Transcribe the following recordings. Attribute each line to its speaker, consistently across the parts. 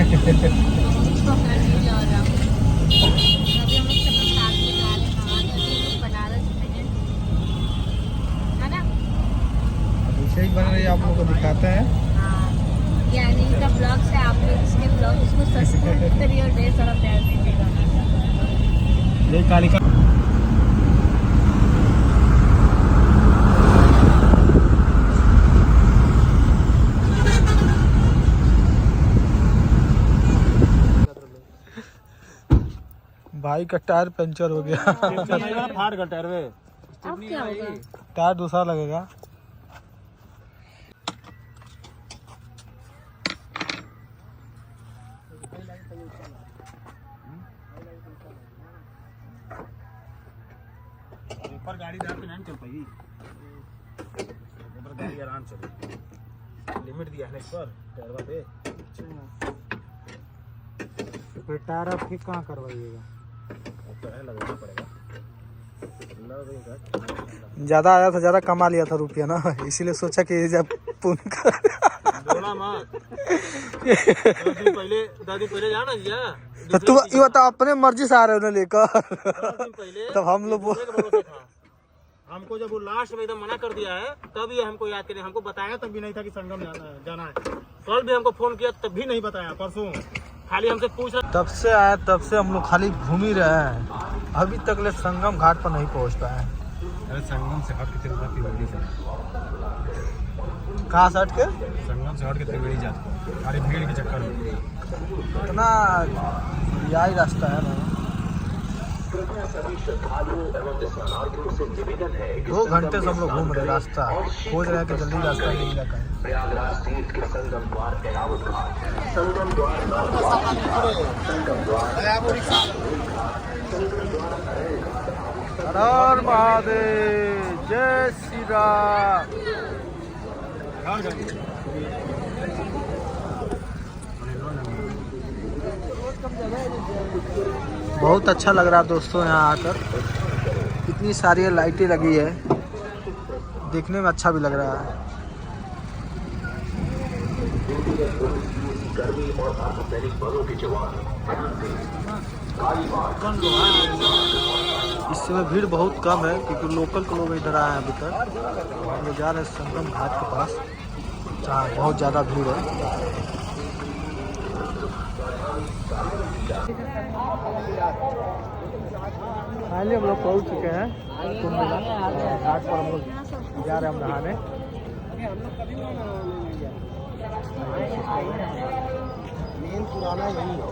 Speaker 1: सही बन रही है, आप लोगों को दिखाते हैं।
Speaker 2: यानी इनका ब्लॉग से आप लोग इसके ब्लॉग उसको सब्सक्राइब करिए और ढेर सारा प्यार दीजिएगा।
Speaker 1: जय कालिका। भाई का टायर पंचर हो गया।
Speaker 3: फाड़ गया टायर में।
Speaker 2: अब क्या होगा?
Speaker 1: टायर दूसरा लगेगा।
Speaker 3: ऊपर गाड़ी जहाँ पे नहीं चल पाएगी, ऊपर गाड़ी आराम चले। लिमिट दिया है इस पर टायर पे।
Speaker 1: फिर टायर आप ठीक कहाँ करवाइएगा?
Speaker 3: लगाना पड़ेगा।
Speaker 1: ज्यादा आया था, ज्यादा कमा लिया था रुपया ना, इसीलिए सोचा कि जब पुण्य कर
Speaker 3: बोला मत। 10 दिन पहले जाना दिया
Speaker 1: तो तू ये बता, अपने मर्जी से आ रहे हो ना लेकर।
Speaker 3: 10 दिन पहले
Speaker 1: तब हम लोग
Speaker 3: हमको जब वो लास्ट में एकदम मना कर दिया है, तब ये हमको याद करें। हमको बताया तब भी नहीं था कि संगम जाना है। कल भी हमको फोन किया तब भी नहीं बताया। परसों खाली हमसे पूछ रहा।
Speaker 1: तब से आया, तब से हम लोग खाली घूम ही रहे हैं, अभी तक ले संगम घाट पर नहीं पहुंच पाए हैं।
Speaker 3: अरे संगम से हट के त्रिवेणी से।
Speaker 1: कहाँ से हट के?
Speaker 3: संगम से हट के त्रिवेणी जाते। अरे भीड़ के चक्कर में
Speaker 1: इतना यही रास्ता है ना। 2 घंटे से हम लोग घूम रहे, रास्ता खोज रहे हैं कि जल्दी रास्ता मिल जाता है। हर हर महादेव, जय श्री राम। बहुत अच्छा लग रहा है दोस्तों यहाँ आकर। इतनी सारी लाइटें लगी है, देखने में अच्छा भी लग रहा है। इस समय भीड़ बहुत कम है क्योंकि लोकल के लोग इधर आए हैं अभी तक। हम लोग जा रहे हैं संगम घाट के पास, जहाँ बहुत ज़्यादा भीड़ है। फाइनली हम लोग पहुँच चुके हैं कुंभ मेला घाट पर। हम लोग जा रहे हैं हम नहाने। मेन पुराना यही है।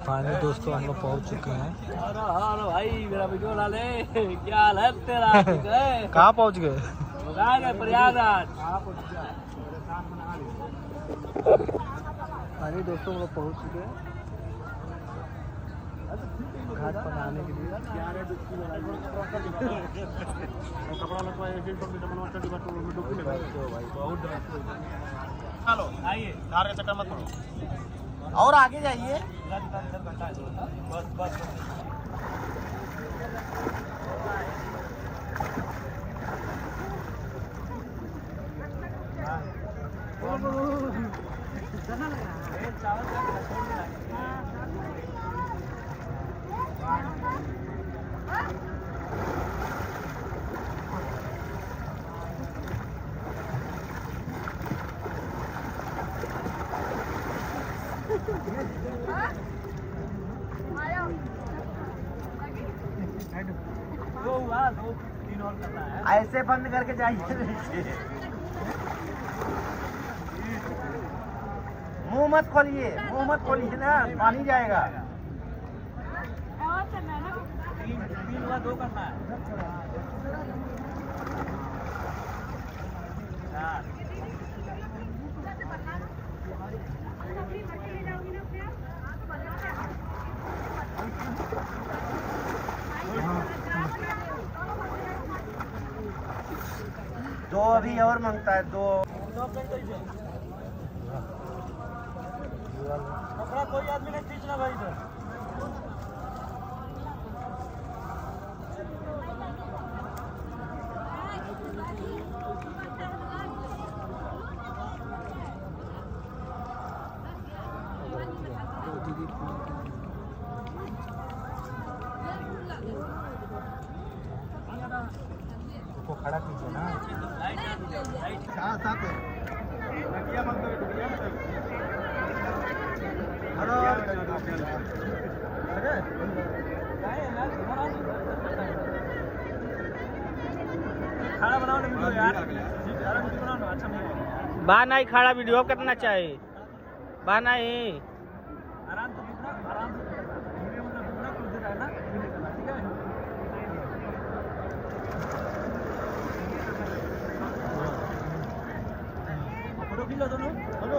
Speaker 1: फाइनली दोस्तों हम लोग पहुँच चुके हैं।
Speaker 3: भाई मेरा वीडियो ला ले। क्या हाल है तेरा?
Speaker 1: कहाँ पहुँच गए?
Speaker 3: प्रयागराज।
Speaker 1: फाइनली दोस्तों हम लोग पहुँच चुके हैं घाट पर नहाने के लिए।
Speaker 3: चलो आइए, धार का चक्कर मत करो
Speaker 1: और आगे जाइए।
Speaker 3: बस बस।
Speaker 1: ऐसे बंद करके जाइए, मुंह मत खोलिए, मुंह मत खोलिए ना, पानी जाएगा।
Speaker 3: 3 हुआ 2 करना है।
Speaker 1: दो अभी और मांगता है, 2
Speaker 3: कपड़ा कोई आदमी नहीं खींचना भाई इधर।
Speaker 1: को खड़ा कीजिए ना। खाना बनाओ ना वीडियो यार, वीडियो बनाओ ना, अच्छा नहीं
Speaker 3: बा नहीं खड़ा वीडियो करना चाहिए, बा नहीं
Speaker 1: आराम से वीडियो मतलब कुछ देर है ना, ठीक है। फोटो खींच लो दोनों, फोटो